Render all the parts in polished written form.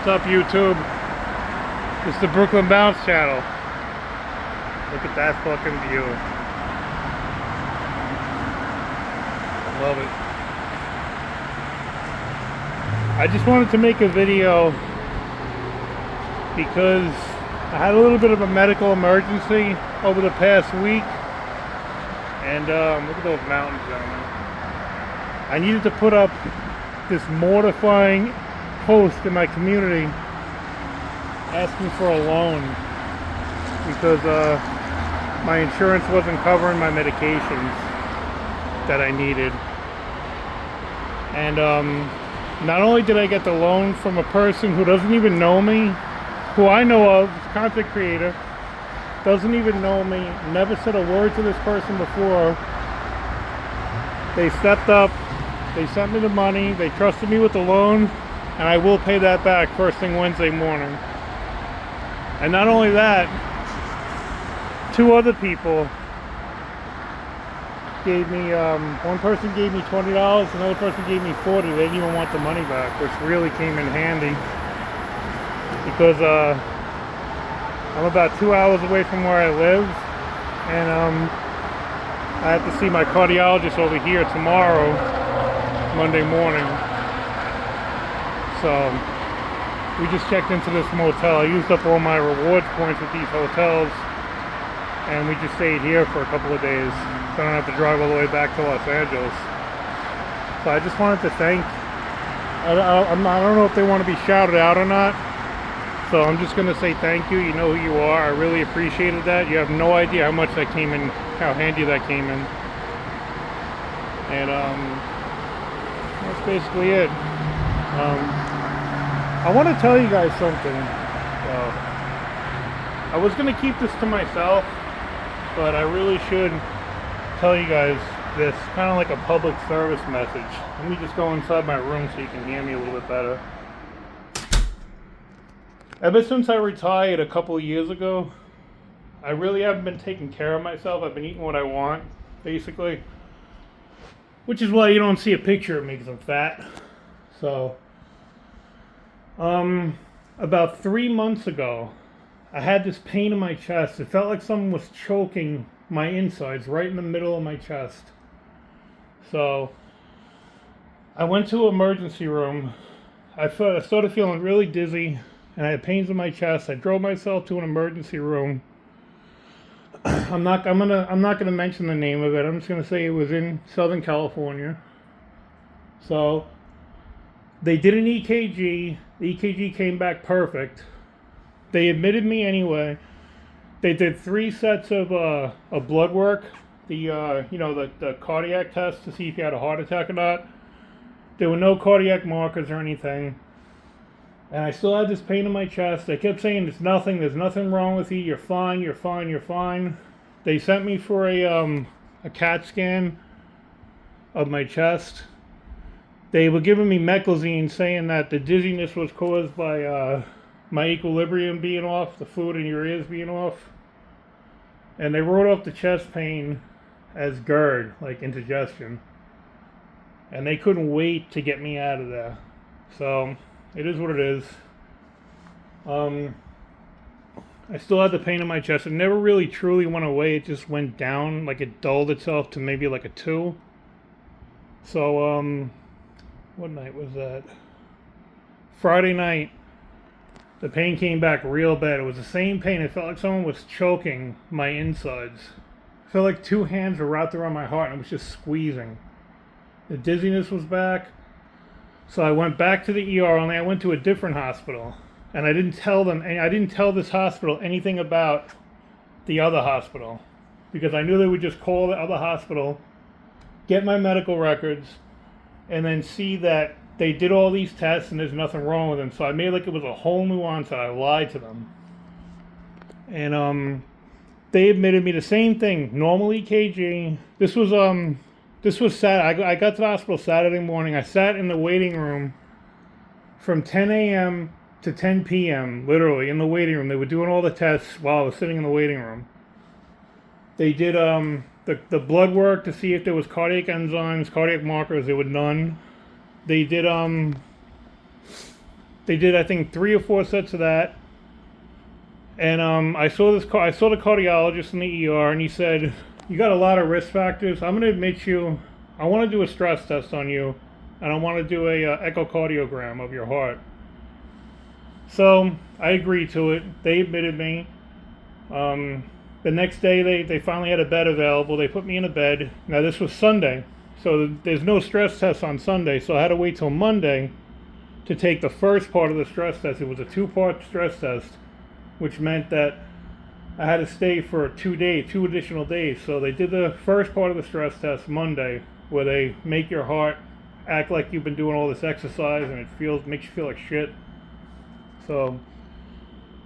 What's up, YouTube? It's the Brooklyn Bounce channel. Look at that fucking view. Love it. I just wanted to make a video because I had a little bit of a medical emergency over the past week. And look at those mountains down there. I needed to put up this mortifying post in my community asking for a loan because my insurance wasn't covering my medications that I needed. And not only did I get the loan from a person who doesn't even know me, who I know of, content creator, doesn't even know me, never said a word to this person before. They stepped up, they sent me the money, they trusted me with the loan, and I will pay that back first thing Wednesday morning. And not only that, two other people gave me, one person gave me $20, another person gave me $40. They didn't even want the money back, which really came in handy because I'm about 2 hours away from where I live, and I have to see my cardiologist over here tomorrow, Monday morning. So we just checked into this motel. I used up all my rewards points with these hotels, and we just stayed here for a couple of days, so I don't have to drive all the way back to Los Angeles. So I just wanted to thank, I don't know if they want to be shouted out or not, so I'm just going to say thank you. You know who you are. I really appreciated that. You have no idea how much that came in, how handy that came in. And that's basically it. I want to tell you guys something. I was going to keep this to myself, but I really should tell you guys this, kind of like a public service message. Let me just go inside my room so you can hear me a little bit better. Ever since I retired a couple of years ago, I really haven't been taking care of myself. I've been eating what I want, basically. Which is why you don't see a picture of me, because I'm fat. So, about 3 months ago, I had this pain in my chest. It felt like someone was choking my insides right in the middle of my chest. So, I went to an emergency room. I started feeling really dizzy, and I had pains in my chest. I drove myself to an emergency room. I'm not gonna mention the name of it. I'm just gonna say it was in Southern California. So they did an EKG. The EKG came back perfect. They admitted me anyway. They did 3 sets of blood work. The cardiac test to see if you had a heart attack or not. There were no cardiac markers or anything. And I still had this pain in my chest. They kept saying there's nothing wrong with you. You're fine, you're fine, you're fine. They sent me for a CAT scan of my chest. They were giving me meclizine, saying that the dizziness was caused by my equilibrium being off, the fluid in your ears being off. And they wrote off the chest pain as GERD, like indigestion. And they couldn't wait to get me out of there. So it is what it is. I still had the pain in my chest. It never really truly went away. It just went down, like it dulled itself to maybe like a 2. So, what night was that? Friday night, the pain came back real bad. It was the same pain. It felt like someone was choking my insides. It felt like 2 hands were wrapped around my heart and it was just squeezing. The dizziness was back. So I went back to the ER, only I went to a different hospital. And I didn't tell this hospital anything about the other hospital. Because I knew they would just call the other hospital, get my medical records, and then see that they did all these tests and there's nothing wrong with them. So I made like it was a whole new onset. I lied to them. And they admitted me the same thing, normal EKG. This was Saturday. I got to the hospital Saturday morning. I sat in the waiting room from 10 a.m. to 10 p.m., literally, in the waiting room. They were doing all the tests while I was sitting in the waiting room. They did the blood work to see if there was cardiac enzymes, cardiac markers. There were none. They did They did, I think, 3 or 4 sets of that. And I saw the cardiologist in the ER, and he said, "You got a lot of risk factors. I'm going to admit you. I want to do a stress test on you, and I want to do a echocardiogram of your heart." So I agreed to it. They admitted me. The next day, they finally had a bed available. They put me in a bed. Now, this was Sunday, so there's no stress test on Sunday, so I had to wait till Monday to take the first part of the stress test. It was a 2-part stress test, which meant that I had to stay for 2 additional days. So they did the first part of the stress test Monday, where they make your heart act like you've been doing all this exercise, and it makes you feel like shit. So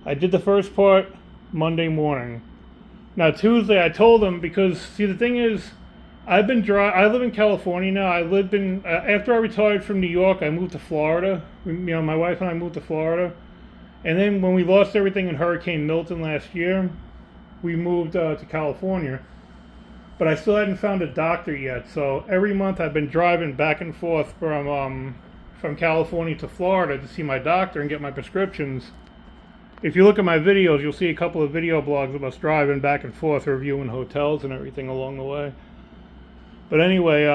I did the first part Monday morning. Now Tuesday, I told them, because see, the thing is, I live in California now. I lived in after I retired from New York, I moved to Florida. My wife and I moved to Florida, and then when we lost everything in Hurricane Milton last year, we moved to California. But I still hadn't found a doctor yet. So every month I've been driving back and forth from California to Florida to see my doctor and get my prescriptions. If you look at my videos, you'll see a couple of video blogs of us driving back and forth, reviewing hotels and everything along the way. But anyway,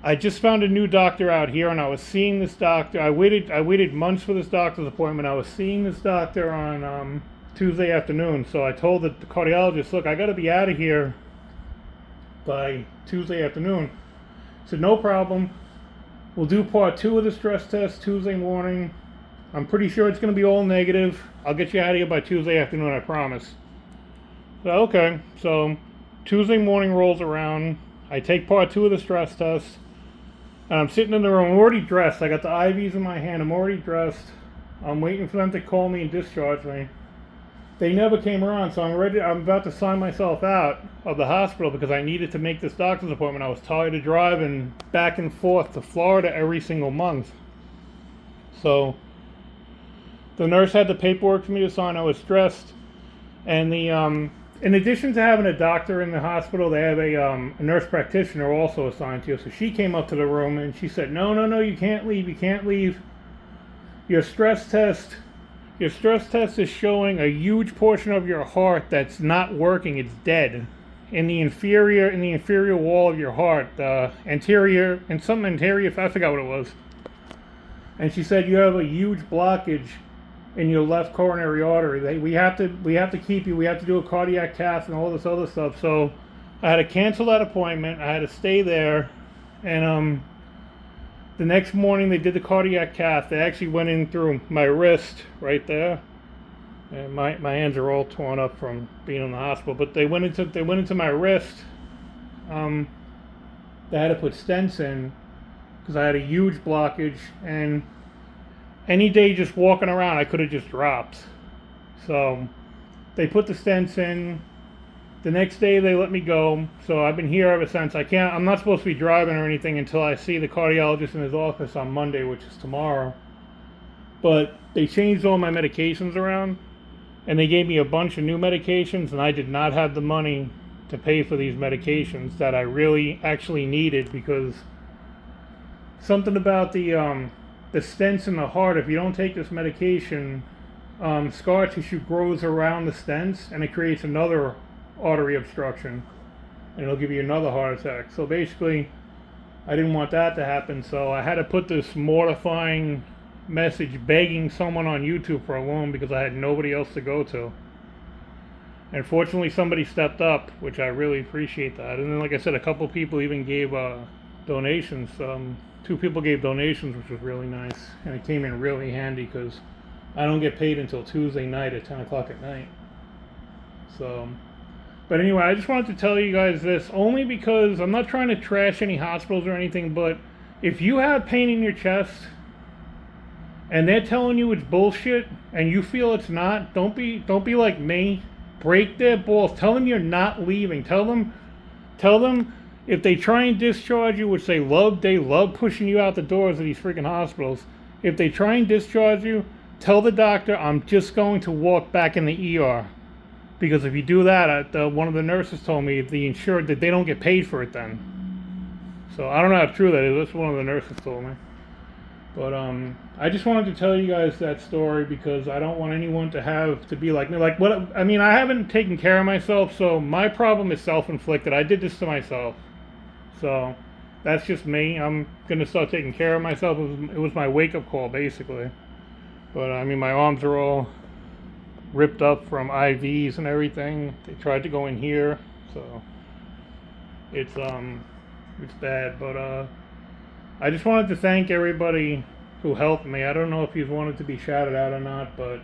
I just found a new doctor out here, and I was seeing this doctor. I waited months for this doctor's appointment. I was seeing this doctor on Tuesday afternoon. So I told the cardiologist, "Look, I got to be out of here by Tuesday afternoon." He said, "No problem. We'll do part 2 of the stress test Tuesday morning. I'm pretty sure it's going to be all negative. I'll get you out of here by Tuesday afternoon, I promise." So, okay. So Tuesday morning rolls around. I take part 2 of the stress test. And I'm sitting in the room. I'm already dressed. I got the IVs in my hand. I'm already dressed. I'm waiting for them to call me and discharge me. They never came around, so I'm about to sign myself out of the hospital because I needed to make this doctor's appointment. I was tired of driving back and forth to Florida every single month. So the nurse had the paperwork for me to sign. I was stressed. And in addition to having a doctor in the hospital, they have a nurse practitioner also assigned to you. So she came up to the room and she said, no, you can't leave. You can't leave. Your stress test is showing a huge portion of your heart that's not working. It's dead. In the inferior wall of your heart, anterior, I forgot what it was. And she said, you have a huge blockage in your left coronary artery. We have to keep you. We have to do a cardiac cath and all this other stuff. So I had to cancel that appointment. I had to stay there, and the next morning they did the cardiac cath. They actually went in through my wrist right there, and my hands are all torn up from being in the hospital. But they went into my wrist. They had to put stents in because I had a huge blockage, and any day just walking around, I could have just dropped. So they put the stents in. The next day they let me go. So I've been here ever since. I'm not supposed to be driving or anything until I see the cardiologist in his office on Monday, which is tomorrow. But they changed all my medications around, and they gave me a bunch of new medications, and I did not have the money to pay for these medications that I really actually needed, because something about the stents in the heart, if you don't take this medication, scar tissue grows around the stents and it creates another artery obstruction, and it'll give you another heart attack. So basically, I didn't want that to happen, so I had to put this mortifying message begging someone on YouTube for a loan because I had nobody else to go to. And fortunately, somebody stepped up, which I really appreciate that. And then, like I said, a couple people even gave donations. 2 people gave donations, which was really nice, and it came in really handy because I don't get paid until Tuesday night at 10 o'clock at night. So, but anyway, I just wanted to tell you guys this, only because I'm not trying to trash any hospitals or anything, but if you have pain in your chest and they're telling you it's bullshit and you feel it's not, don't be like me. Break their balls. Tell them you're not leaving. Tell them if they try and discharge you, which they love pushing you out the doors of these freaking hospitals. If they try and discharge you, tell the doctor, I'm just going to walk back in the ER. Because if you do that, one of the nurses told me the insured that they don't get paid for it then. So I don't know how true that is. That's what one of the nurses told me. But I just wanted to tell you guys that story because I don't want anyone to have to be like me. Like, what? I mean, I haven't taken care of myself, so my problem is self-inflicted. I did this to myself, so that's just me. I'm gonna start taking care of myself. It was my wake-up call, basically. But I mean, my arms are all ripped up from IVs and everything. They tried to go in here, so it's bad. But I just wanted to thank everybody who helped me. I don't know if you wanted to be shouted out or not, but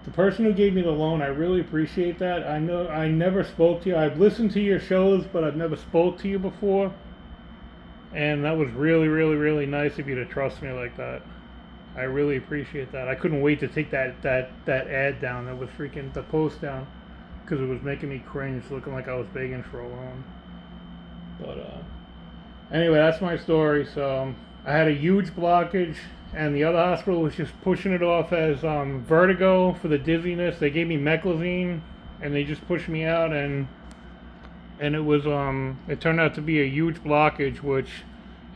the person who gave me the loan, I really appreciate that. I know I never spoke to you. I've listened to your shows, but I've never spoke to you before. And that was really, really, really nice of you to trust me like that. I really appreciate that. I couldn't wait to take that ad down. That was freaking the post down because it was making me cringe, looking like I was begging for a loan. But anyway, that's my story. So I had a huge blockage, and the other hospital was just pushing it off as vertigo for the dizziness. They gave me meclizine, and they just pushed me out, and it was it turned out to be a huge blockage, which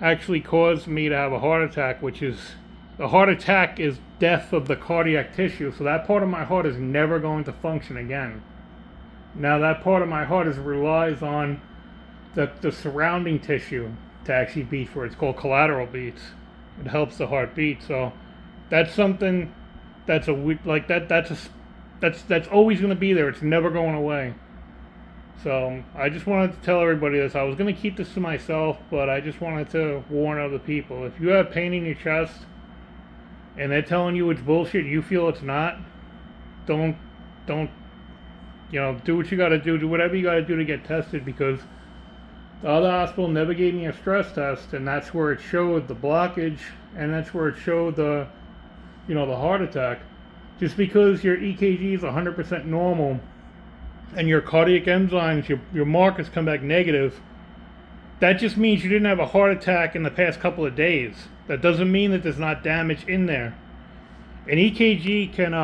actually caused me to have a heart attack, which is a heart attack is death of the cardiac tissue, so that part of my heart is never going to function again. Now that part of my heart relies on the surrounding tissue to actually beat for it. It's called collateral beats. It helps the heart beat. So that's something that's that's always going to be there. It's never going away. So I just wanted to tell everybody this. I was going to keep this to myself, but I just wanted to warn other people. If you have pain in your chest and they're telling you it's bullshit, you feel it's not, don't do what you got to do whatever you got to do to get tested, because the other hospital never gave me a stress test, and that's where it showed the blockage, and that's where it showed the heart attack. Just because your EKG is 100% normal and your cardiac enzymes, your markers come back negative, that just means you didn't have a heart attack in the past couple of days. That doesn't mean that there's not damage in there. An EKG can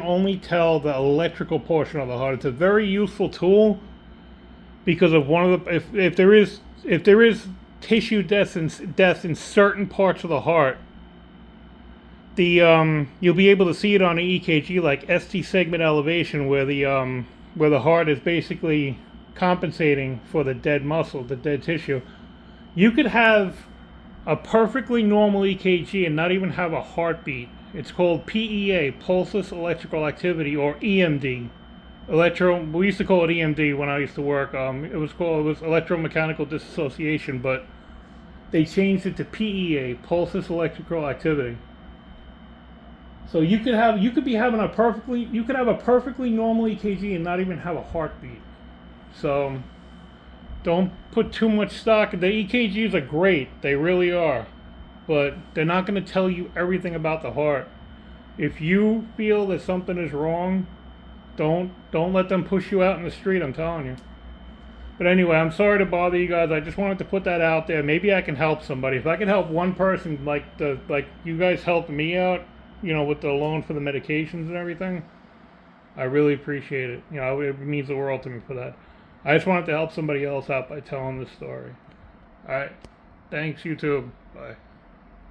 only tell the electrical portion of the heart. It's a very useful tool because of one of the if there is tissue death in certain parts of the heart, you'll be able to see it on an EKG, like ST segment elevation, where the heart is basically compensating for the dead muscle, the dead tissue. You could have a perfectly normal EKG and not even have a heartbeat. It's called PEA, pulsus electrical activity, or EMD. We used to call it EMD when I used to work. It was electromechanical dissociation, but they changed it to PEA, pulsus electrical activity. So you could have a perfectly normal EKG and not even have a heartbeat. So don't put too much stock. The EKGs are great, they really are, but they're not going to tell you everything about the heart. If you feel that something is wrong, don't let them push you out in the street, I'm telling you. But anyway, I'm sorry to bother you guys. I just wanted to put that out there. Maybe I can help somebody. If I can help one person like you guys helped me out, with the loan for the medications and everything, I really appreciate it. It means the world to me for that. I just wanted to help somebody else out by telling this story. Alright. Thanks, YouTube. Bye.